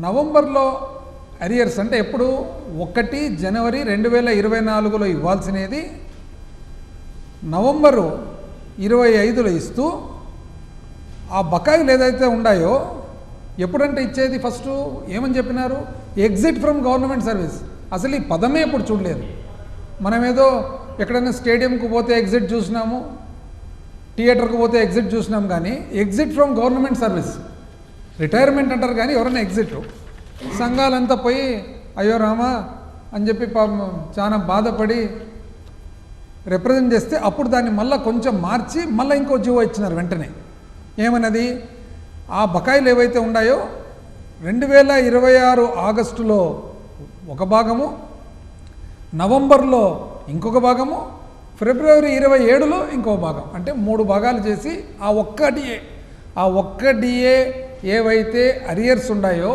నవంబర్లో అరియర్స్ అంటే ఎప్పుడు 1 జనవరి 2024లో ఇవ్వాల్సినది నవంబరు 25లో ఇస్తూ ఆ బకాయిలు ఏదైతే ఉన్నాయో ఎప్పుడంటే ఇచ్చేది ఫస్ట్ ఏమని చెప్పినారు, ఎగ్జిట్ ఫ్రమ్ గవర్నమెంట్ సర్వీస్. అసలు ఈ పదమే ఎప్పుడు చూడలేదు. మనమేదో ఎక్కడైనా స్టేడియంకు పోతే ఎగ్జిట్ చూసినాము, థియేటర్కి పోతే ఎగ్జిట్ చూసినాం, కానీ exit from government service retirement అంటారు కానీ ఎవరైనా ఎగ్జిట్. సంఘాలంతా పోయి అయ్యో రామా అని చెప్పి చాలా బాధపడి రిప్రజెంట్ చేస్తే అప్పుడు దాన్ని మళ్ళీ కొంచెం మార్చి మళ్ళీ ఇంకో జీవో ఇచ్చినారు వెంటనే. ఏమన్నది, ఆ బకాయిలు ఏవైతే ఉన్నాయో 2026 ఆగస్టులో ఒక భాగము, నవంబర్లో ఇంకొక భాగము, ఫిబ్రవరి 27లో ఇంకో భాగం, అంటే 3 భాగాలు చేసి ఆ ఒక్క డిఏ ఏవైతే అరియర్స్ ఉన్నాయో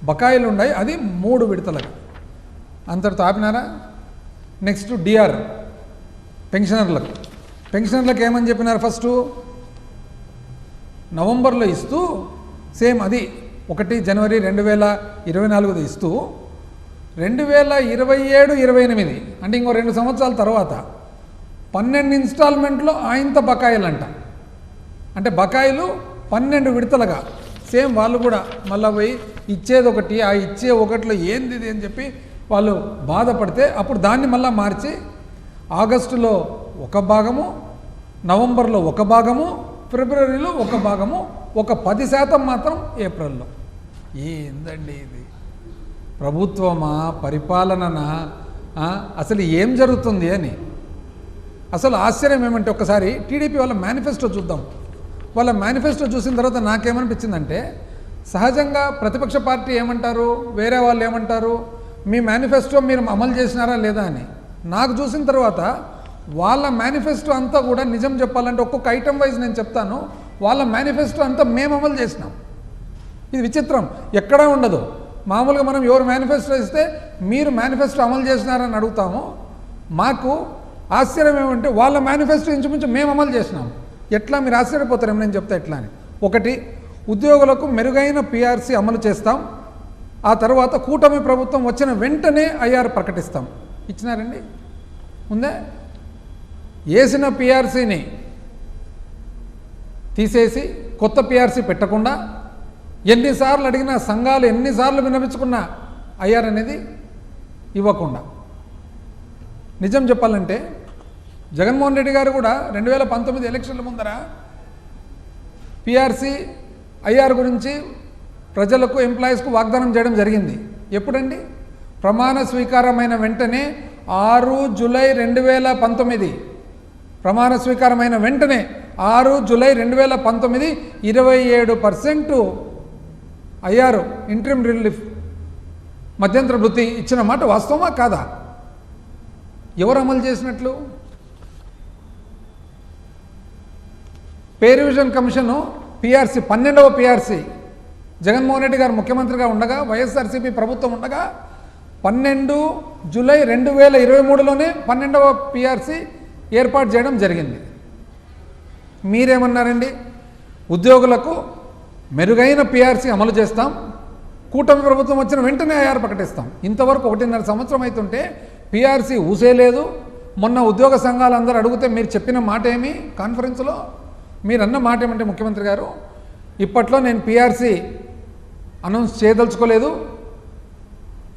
బకాయిలు ఉన్నాయో అది 3 విడతలుగా అంతటితో ఆపినారా. నెక్స్ట్ డిఆర్ పెన్షనర్లకు ఏమని చెప్పినారు, ఫస్ట్ నవంబర్లో ఇస్తూ సేమ్ అది 1 జనవరి 2024 ఇస్తూ 2027-28 అంటే ఇంకో 2 సంవత్సరాల తర్వాత 12 ఇన్స్టాల్మెంట్లో ఆయంత బకాయిలంట. అంటే బకాయిలు 12 విడతలుగా సేమ్ వాళ్ళు కూడా మళ్ళీ పోయి ఇచ్చేది ఒకటి, ఆ ఇచ్చే ఒకటిలో ఏంది ఇది అని చెప్పి వాళ్ళు బాధపడితే అప్పుడు దాన్ని మళ్ళీ మార్చి ఆగస్టులో ఒక భాగము, నవంబర్లో ఒక భాగము, ఫిబ్రవరిలో ఒక భాగము, ఒక 10% మాత్రం ఏప్రిల్లో. ఏందండి ఇది, ప్రభుత్వమా పరిపాలననా, అసలు ఏం జరుగుతుంది అని అసలు ఆశ్చర్యం ఏమంటే ఒకసారి టీడీపీ వాళ్ళ మేనిఫెస్టో చూద్దాం. వాళ్ళ మేనిఫెస్టో చూసిన తర్వాత నాకేమనిపించిందంటే, సహజంగా ప్రతిపక్ష పార్టీ ఏమంటారు, వేరే వాళ్ళు ఏమంటారు, మీ మేనిఫెస్టో మీరు అమలు చేసినారా లేదా అని. నాకు చూసిన తర్వాత వాళ్ళ మేనిఫెస్టో అంతా కూడా నిజం చెప్పాలంటే ఒక్కొక్క ఐటమ్ వైజ్ నేను చెప్తాను, వాళ్ళ మేనిఫెస్టో అంతా మేము అమలు చేసినాం. ఇది విచిత్రం, ఎక్కడా ఉండదు. మామూలుగా మనం ఎవరు మేనిఫెస్టో ఇస్తే మీరు మేనిఫెస్టో అమలు చేసినారని అడుగుతాము. మాకు ఆశ్చర్యం ఏమంటే వాళ్ళ మేనిఫెస్టో ఇంచుమించు మేము అమలు చేసినాం. ఎట్లా మీరు ఆశ్చర్యపోతారేమో నేను చెప్తా ఎట్లా అని. 1, ఉద్యోగులకు మెరుగైన పిఆర్సీ అమలు చేస్తాం. ఆ తర్వాత కూటమి ప్రభుత్వం వచ్చిన వెంటనే ఐఆర్ ప్రకటిస్తాం. ఇచ్చినారండి, ఉందే. వేసిన పిఆర్సీని తీసేసి కొత్త పిఆర్సీ పెట్టకుండా, ఎన్నిసార్లు అడిగినా సంఘాలు ఎన్నిసార్లు విన్నపించుకున్నా ఐఆర్ అనేది ఇవ్వకుండా. నిజం చెప్పాలంటే జగన్మోహన్ రెడ్డి గారు కూడా 2019 ఎలక్షన్ల ముందర పిఆర్సీ ఐఆర్ గురించి ప్రజలకు ఎంప్లాయీస్కు వాగ్దానం చేయడం జరిగింది. ఎప్పుడండి, ప్రమాణ స్వీకారమైన వెంటనే 6 జూలై 2019, ప్రమాణ స్వీకారమైన వెంటనే 6 జూలై 2019 27% ఐఆర్ ఇంట్రిమ్ రిలీఫ్ మధ్యంతర వృత్తి ఇచ్చిన మాట వాస్తవమా కాదా? ఎవరు అమలు చేసినట్లు? పే రివిజన్ కమిషను పిఆర్సీ 12వ పిఆర్సీ జగన్మోహన్ రెడ్డి గారు ముఖ్యమంత్రిగా ఉండగా, వైఎస్ఆర్సీపీ ప్రభుత్వం ఉండగా 12 జూలై 2023లోనే 12వ పిఆర్సీ ఏర్పాటు చేయడం జరిగింది. మీరేమన్నారండి, ఉద్యోగులకు మెరుగైన పిఆర్సీ అమలు చేస్తాం, కూటమి ప్రభుత్వం వచ్చిన వెంటనే ఐఆర్ ప్రకటిస్తాం. ఇంతవరకు 1.5 సంవత్సరం అవుతుంటే పిఆర్సీ ఊసేలేదు. మొన్న ఉద్యోగ సంఘాలందరూ అడిగితే మీరు చెప్పిన మాట ఏమి, కాన్ఫరెన్స్లో మీరు అన్న మాట ఏమంటే, ముఖ్యమంత్రి గారు ఇప్పట్లో నేను పిఆర్సీ అనౌన్స్ చేయదలుచుకోలేదు,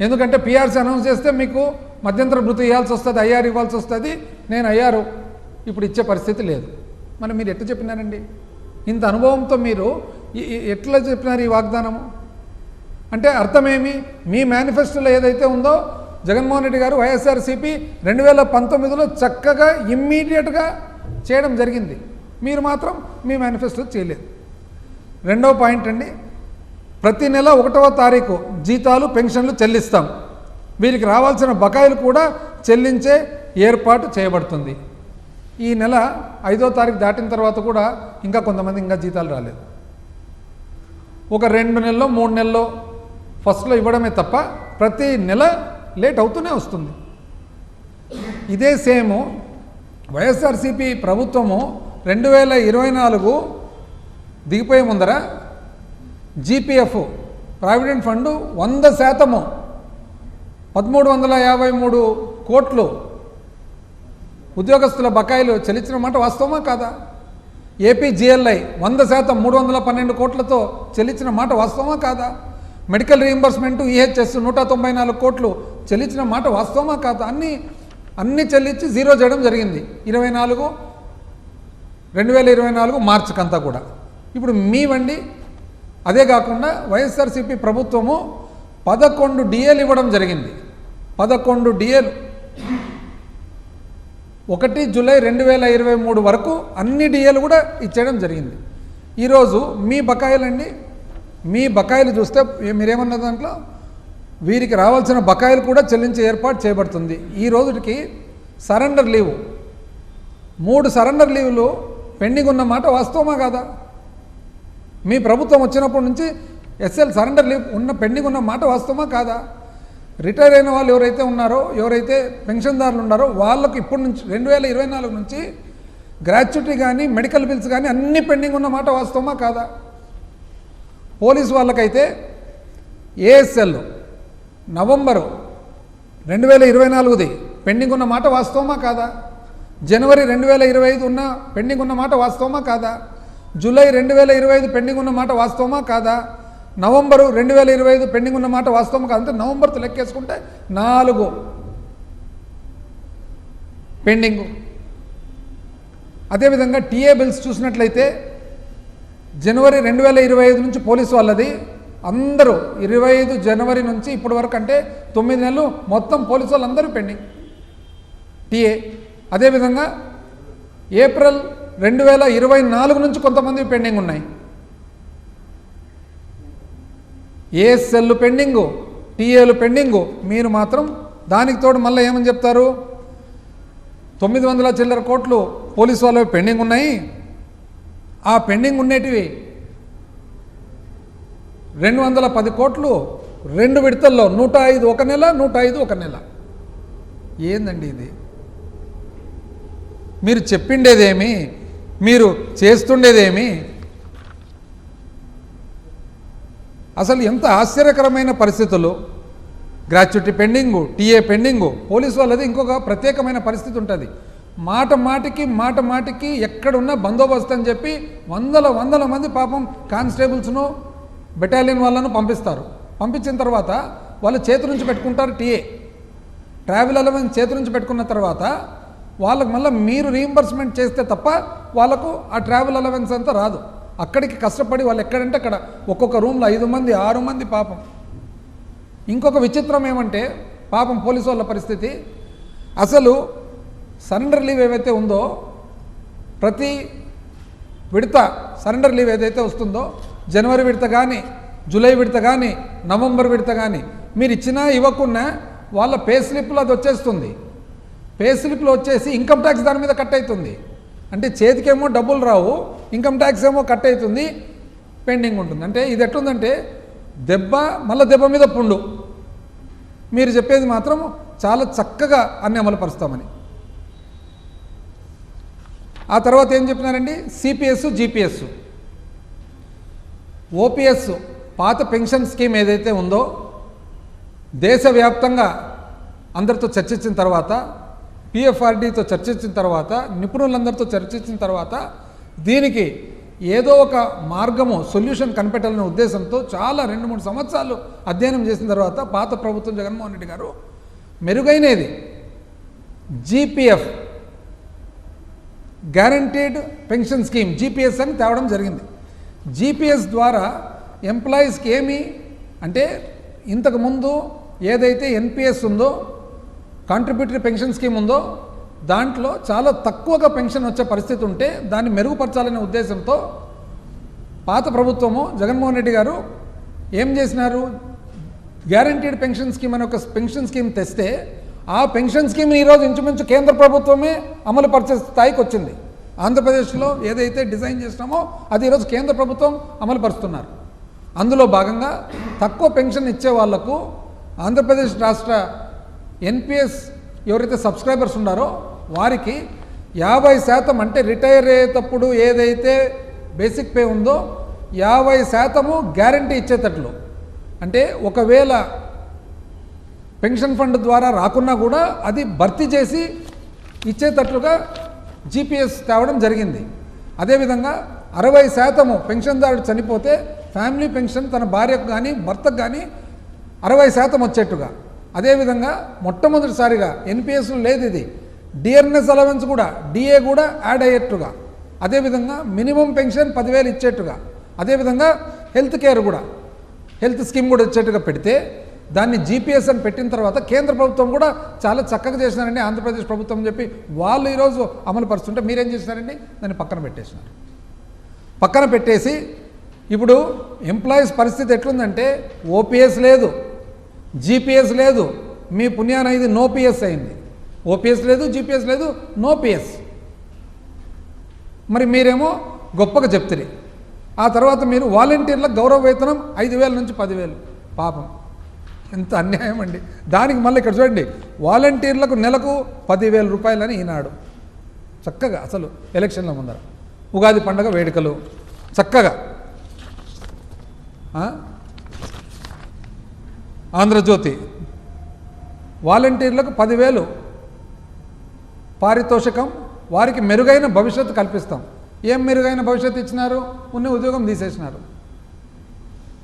ఎందుకంటే పిఆర్సీ అనౌన్స్ చేస్తే మీకు మధ్యంతర వృత్తి ఇవ్వాల్సి వస్తుంది, ఐఆర్ ఇవ్వాల్సి వస్తుంది, నేను ఐఆర్ ఇప్పుడు ఇచ్చే పరిస్థితి లేదు. మరి మీరు ఎట్లా చెప్పినారండి? ఇంత అనుభవంతో మీరు ఎట్లా చెప్పినారు ఈ వాగ్దానము? అంటే అర్థమేమి? మీ మేనిఫెస్టోలో ఏదైతే ఉందో జగన్మోహన్ రెడ్డి గారు వైఎస్ఆర్సీపీ 2019లో చక్కగా ఇమ్మీడియట్గా చేయడం జరిగింది. మీరు మాత్రం మీ మేనిఫెస్టో చేయలేదు. 2వ పాయింట్ అండి, ప్రతి నెల 1వ తారీఖు జీతాలు పెన్షన్లు చెల్లిస్తాం, వీరికి రావాల్సిన బకాయిలు కూడా చెల్లించే ఏర్పాటు చేయబడుతుంది. ఈ నెల 5వ తారీఖు దాటిన తర్వాత కూడా ఇంకా కొంతమంది ఇంకా జీతాలు రాలేదు. ఒక 2 నెలల్లో 3 నెలల్లో ఫస్ట్లో ఇవ్వడమే తప్ప ప్రతి నెల లేట్ అవుతూనే వస్తుంది. ఇదే సేమ్ వైఎస్ఆర్సీపీ ప్రభుత్వము 2024 దిగిపోయే ముందర జీపీఎఫ్ ప్రావిడెంట్ ఫండ్ 100% 1353 కోట్లు ఉద్యోగస్తుల బకాయిలు చెల్లించిన మాట వాస్తవమా కాదా? ఏపీజీఎల్ఐ 100% 312 కోట్లతో చెల్లించిన మాట వాస్తవమా కాదా? మెడికల్ రీయింబర్స్మెంటు ఈహెచ్ఎస్ 194 కోట్లు చెల్లించిన మాట వాస్తవమా కాదా? అన్నీ చెల్లించి జీరో చేయడం జరిగింది 2024 మార్చికంతా కూడా. ఇప్పుడు మీవండి. అదే కాకుండా వైఎస్ఆర్సీపీ ప్రభుత్వము 11 డిఏలు ఇవ్వడం జరిగింది. 11 డిఏలు 1 జూలై 2023 వరకు అన్ని డిఏలు కూడా ఇచ్చేయడం జరిగింది. ఈరోజు మీ బకాయిలండి, మీ బకాయిలు చూస్తే మీరేమన్న దాంట్లో వీరికి రావాల్సిన బకాయిలు కూడా చెల్లించే ఏర్పాటు చేయబడుతుంది. ఈ రోజుకి సరెండర్ లీవ్ 3 సరెండర్ లీవ్లు పెండింగ్ ఉన్న మాట వాస్తవమా కాదా? మీ ప్రభుత్వం వచ్చినప్పటి నుంచి ఎస్ఎల్ సరెండర్ లీవ్ పెండింగ్ ఉన్న మాట వాస్తవమా కాదా? రిటైర్ అయిన వాళ్ళు ఎవరైతే ఉన్నారో, ఎవరైతే పెన్షన్దారులు ఉన్నారో వాళ్ళకు ఇప్పటి నుంచి 2024 నుంచి గ్రాట్యుటీ కానీ మెడికల్ బిల్స్ కానీ అన్నీ పెండింగ్ ఉన్న మాట వాస్తవమా కాదా? పోలీసు వాళ్ళకైతే ఏఎస్ఎల్ నవంబరు 2024ది పెండింగ్ ఉన్న మాట వాస్తవమా కాదా? జనవరి 2025 ఉన్న పెండింగ్ ఉన్న మాట వాస్తవమా కాదా? జూలై 2025 పెండింగ్ ఉన్న మాట వాస్తవమా కాదా? నవంబరు 2025 పెండింగ్ ఉన్న మాట వాస్తవమా కాదా? అంటే నవంబర్తో లెక్కేసుకుంటే 4 పెండింగు. అదేవిధంగా టీఏ బిల్స్ చూసినట్లయితే జనవరి 2025 నుంచి పోలీసు వాళ్ళది అందరూ 25 జనవరి నుంచి ఇప్పటి వరకు అంటే 9 నెలలు మొత్తం పోలీసు వాళ్ళందరూ పెండింగ్ టీఏ. అదేవిధంగా ఏప్రిల్ 2024 నుంచి కొంతమంది పెండింగ్ ఉన్నాయి. ఏఎస్ఎల్ పెండింగు, టీఏలు పెండింగు. మీరు మాత్రం దానికి తోడు మళ్ళీ ఏమని చెప్తారు? 900 చిల్లర కోట్లు పోలీసు వాళ్ళవి పెండింగ్ ఉన్నాయి. ఆ పెండింగ్ ఉండేటివి 210 కోట్లు 2 విడతల్లో 105 ఒక నెల, 105 ఒక నెల. ఏందండి ఇది? మీరు చెప్పిండేదేమి, మీరు చేస్తుండేదేమి? అసలు ఎంత ఆశ్చర్యకరమైన పరిస్థితులు. Gratuity pending, TA pending. Police వాళ్ళది ఇంకొక ప్రత్యేకమైన పరిస్థితి ఉంటుంది. మాట మాటికి ఎక్కడున్నా బందోబస్తు అని చెప్పి వందల మంది పాపం కానిస్టేబుల్స్ను బెటాలియన్ వాళ్ళను పంపిస్తారు. పంపించిన తర్వాత వాళ్ళు చేతి నుంచి పెట్టుకుంటారు టీఏ. ట్రావెల్ అలవెన్స్ చేతి నుంచి పెట్టుకున్న తర్వాత వాళ్ళకు మళ్ళీ మీరు రీయింబర్స్మెంట్ చేస్తే తప్ప వాళ్ళకు ఆ ట్రావెల్ అలవెన్స్ అంతా రాదు. అక్కడికి కష్టపడి వాళ్ళు ఎక్కడంటే అక్కడ ఒక్కొక్క రూమ్లో 5 మంది 6 మంది పాపం. ఇంకొక విచిత్రం ఏమంటే పాపం పోలీసు వాళ్ళ పరిస్థితి, అసలు సరెండర్ లీవ్ ఏవైతే ఉందో ప్రతి విడత సరెండర్ లీవ్ ఏదైతే వస్తుందో జనవరి విడత కానీ, జూలై విడత కానీ, నవంబర్ విడత కానీ మీరు ఇచ్చినా ఇవ్వకున్నా వాళ్ళ పే స్లిప్లో అది వచ్చేస్తుంది. పే స్లిప్లో వచ్చేసి ఇన్కమ్ ట్యాక్స్ దాని మీద కట్ అవుతుంది. అంటే చేతికేమో డబ్బులు రావు, ఇన్కమ్ ట్యాక్స్ ఏమో కట్ అవుతుంది, పెండింగ్ ఉంటుంది. అంటే ఇది ఎట్లుందంటే దెబ్బ మీద పుండు. మీరు చెప్పేది మాత్రం చాలా చక్కగా అన్ని అమలు పరుస్తామని. ఆ తర్వాత ఏం చెప్పినారండి? సిపిఎస్, జిపిఎస్, ఓపీఎస్ పాత పెన్షన్ స్కీమ్ ఏదైతే ఉందో దేశవ్యాప్తంగా అందరితో చర్చించిన తర్వాత, పిఎఫ్ఆర్డీతో చర్చించిన తర్వాత, నిపుణులందరితో చర్చించిన తర్వాత దీనికి ఏదో ఒక మార్గము సొల్యూషన్ కనిపెట్టాలనే ఉద్దేశంతో చాలా 2-3 సంవత్సరాలు అధ్యయనం చేసిన తర్వాత పాత ప్రభుత్వం జగన్మోహన్ రెడ్డి గారు మెరుగైనది GPF, guaranteed pension scheme, GPS అని తేవడం జరిగింది. జీపీఎస్ ద్వారా ఎంప్లాయీస్కి ఏమి అంటే ఇంతకుముందు ఏదైతే ఎన్పిఎస్ ఉందో, కాంట్రిబ్యూటరీ పెన్షన్ స్కీమ్ ఉందో దాంట్లో చాలా తక్కువగా పెన్షన్ వచ్చే పరిస్థితి ఉంటే దాన్ని మెరుగుపరచాలనే ఉద్దేశంతో పాత ప్రభుత్వము జగన్మోహన్ రెడ్డి గారు ఏం చేసినారు? గ్యారంటీడ్ పెన్షన్ స్కీమ్ అనే ఒక పెన్షన్ స్కీమ్ తెస్తే ఆ పెన్షన్ స్కీమ్ని ఈరోజు ఇంచుమించు కేంద్ర ప్రభుత్వమే అమలు పరిచే స్థాయికి వచ్చింది. ఆంధ్రప్రదేశ్లో ఏదైతే డిజైన్ చేసినామో అది ఈరోజు కేంద్ర ప్రభుత్వం అమలు పరుస్తున్నారు. అందులో భాగంగా తక్కువ పెన్షన్ ఇచ్చే వాళ్లకు ఆంధ్రప్రదేశ్ రాష్ట్ర ఎన్పిఎస్ ఎవరైతే సబ్స్క్రైబర్స్ ఉన్నారో వారికి 50% అంటే రిటైర్ అయ్యేటప్పుడు ఏదైతే బేసిక్ పే ఉందో 50% గ్యారంటీ ఇచ్చేటట్లు, అంటే ఒకవేళ పెన్షన్ ఫండ్ ద్వారా రాకున్నా కూడా అది భర్తీ చేసి ఇచ్చేటట్లుగా జీపీఎస్ తేవడం జరిగింది. అదేవిధంగా 60% పెన్షన్దారుడు చనిపోతే ఫ్యామిలీ పెన్షన్ తన భార్యకు కానీ భర్తకు కానీ 60% వచ్చేట్టుగా, అదేవిధంగా మొట్టమొదటిసారిగా ఎన్పిఎస్లో లేదు ఇది, డిఆర్ఎస్ అలవెన్స్ కూడా డిఏ కూడా యాడ్ అయ్యేట్టుగా, అదేవిధంగా మినిమం పెన్షన్ 10,000 ఇచ్చేట్టుగా, అదేవిధంగా హెల్త్ కేర్ కూడా హెల్త్ స్కీమ్ కూడా ఇచ్చేట్టుగా పెడితే దాన్ని జీపీఎస్ అని పెట్టిన తర్వాత కేంద్ర ప్రభుత్వం కూడా చాలా చక్కగా చేసినారండి ఆంధ్రప్రదేశ్ ప్రభుత్వం అని చెప్పి వాళ్ళు ఈరోజు అమలు పరుస్తుంటే మీరేం చేసినారండి, దాన్ని పక్కన పెట్టేసినారు. పక్కన పెట్టేసి ఇప్పుడు ఎంప్లాయీస్ పరిస్థితి ఎట్లుందంటే ఓపీఎస్ లేదు, జీపీఎస్ లేదు, మీ పుణ్యాన ఇది నో పిఎస్ అయింది. ఓపీఎస్ లేదు, జీపీఎస్ లేదు, నో పిఎస్. మరి మీరేమో గొప్పగా చెప్తారు. ఆ తర్వాత మీరు వాలంటీర్లకు గౌరవ వేతనం 5,000 నుంచి 10,000. పాపం ఎంత అన్యాయం అండి. దానికి మళ్ళీ ఇక్కడ చూడండి, వాలంటీర్లకు నెలకు 10,000 రూపాయలని ఈనాడు చక్కగా అసలు ఎలక్షన్ల ముందర ఉగాది పండుగ వేడుకలు చక్కగా ఆంధ్రజ్యోతి వాలంటీర్లకు 10,000 పారితోషికం, వారికి మెరుగైన భవిష్యత్తు కల్పిస్తాం. ఏం మెరుగైన భవిష్యత్తు ఇచ్చినారు, ఉన్న ఉద్యోగం తీసేసినారు.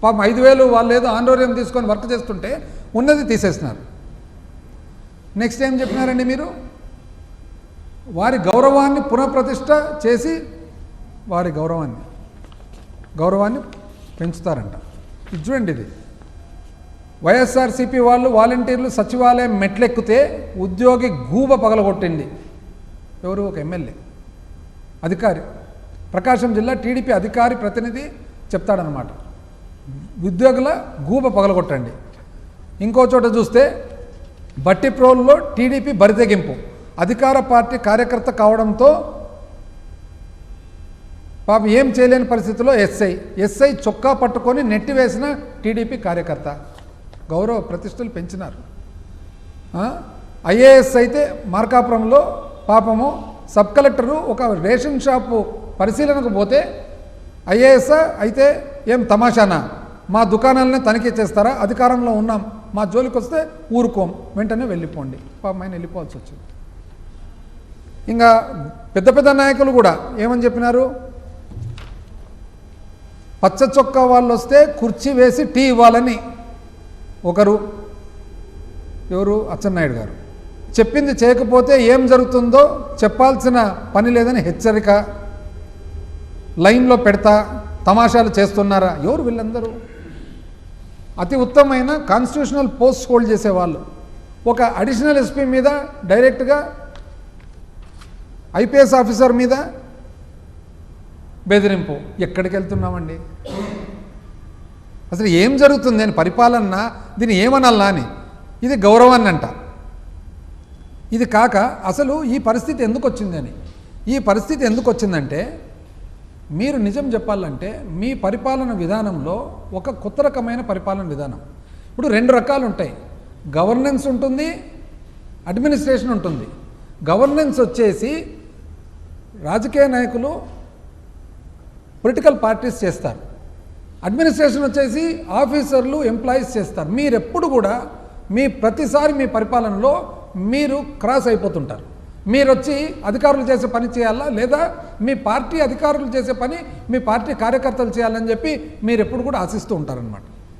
పాపం 5,000 వాళ్ళు ఏదో ఆందోళన తీసుకొని వర్క్ చేస్తుంటే ఉన్నది తీసేసినారు. నెక్స్ట్ ఏం చెప్పినారండి మీరు, వారి గౌరవాన్ని పునఃప్రతిష్ఠ చేసి వారి గౌరవాన్ని పెంచుతారంట. ఇది చూడండి, ఇది వైఎస్ఆర్సీపీ వాళ్ళు వాలంటీర్లు సచివాలయం మెట్లెక్కితే ఉద్యోగి గూబ పగలగొట్టింది. ఎవరు, ఒక ఎమ్మెల్యే అధికారి, ప్రకాశం జిల్లా టీడీపీ అధికారి ప్రతినిధి చెప్తాడనమాట, ఉద్యోగుల గూబ పగలగొట్టండి. ఇంకో చోట చూస్తే బట్టిప్రోల్లో టీడీపీ బరితెగింపు, అధికార పార్టీ కార్యకర్త కావడంతో పాపం ఏం చేయలేని పరిస్థితిలో ఎస్ఐ చొక్కా పట్టుకొని నెట్టివేసిన టీడీపీ కార్యకర్త. గౌరవ ప్రతిష్టలు పెంచినారు. ఐఏఎస్ అయితే మార్కాపురంలో పాపము సబ్ కలెక్టరు ఒక రేషన్ షాపు పరిశీలనకు పోతే ఐఏఎస్ అయితే ఏం తమాషానా, మా దుకాణాలనే తనిఖీ చేస్తారా, అధికారంలో ఉన్నాం, మా జోలికి వస్తే ఊరుకోం, వెంటనే వెళ్ళిపోండి. పాపం ఆయన వెళ్ళిపోవాల్సి వచ్చింది. ఇంకా పెద్ద పెద్ద నాయకులు కూడా ఏమని చెప్పినారు, పచ్చ చొక్కా వాళ్ళు వస్తే కుర్చీ వేసి టీ ఇవ్వాలని ఒకరు, ఎవరు, అచ్చెన్నాయుడు గారు చెప్పింది చేయకపోతే ఏం జరుగుతుందో చెప్పాల్సిన పని లేదని హెచ్చరిక, లైన్లో పెడతా, తమాషాలు చేస్తున్నారా, ఎవరు వీళ్ళందరూ? అతి ఉత్తమమైన కాన్స్టిట్యూషనల్ పోస్ట్ హోల్డ్ చేసేవాళ్ళు ఒక అడిషనల్ ఎస్పీ మీద డైరెక్ట్గా ఐపీఎస్ ఆఫీసర్ మీద బెదిరింపు. ఎక్కడికి వెళ్తున్నామండి? అసలు ఏం జరుగుతుంది అని పరిపాలన, దీన్ని ఏమనాలా అని. ఇది గౌరవాన్ని అంట. ఇది కాక అసలు ఈ పరిస్థితి ఎందుకు వచ్చిందని, ఈ పరిస్థితి ఎందుకు వచ్చిందంటే మీరు నిజం చెప్పాలంటే మీ పరిపాలన విధానంలో ఒక కొత్త రకమైన పరిపాలన విధానం. ఇప్పుడు 2 రకాలు ఉంటాయి, గవర్నెన్స్ ఉంటుంది, అడ్మినిస్ట్రేషన్ ఉంటుంది. గవర్నెన్స్ వచ్చేసి రాజకీయ నాయకులు పొలిటికల్ పార్టీస్ చేస్తారు, అడ్మినిస్ట్రేషన్ వచ్చేసి ఆఫీసర్లు ఎంప్లాయీస్ చేస్తారు. మీరెప్పుడు కూడా ప్రతిసారి మీ పరిపాలనలో మీరు క్రాస్ అయిపోతుంటారు. మీరు వచ్చి అధికారులు చేసే పని చేయాలా, లేదా మీ పార్టీ అధికారులు చేసే పని మీ పార్టీ కార్యకర్తలు చేయాలని చెప్పి మీరు ఎప్పుడు కూడా ఆశిస్తూ ఉంటారనమాట.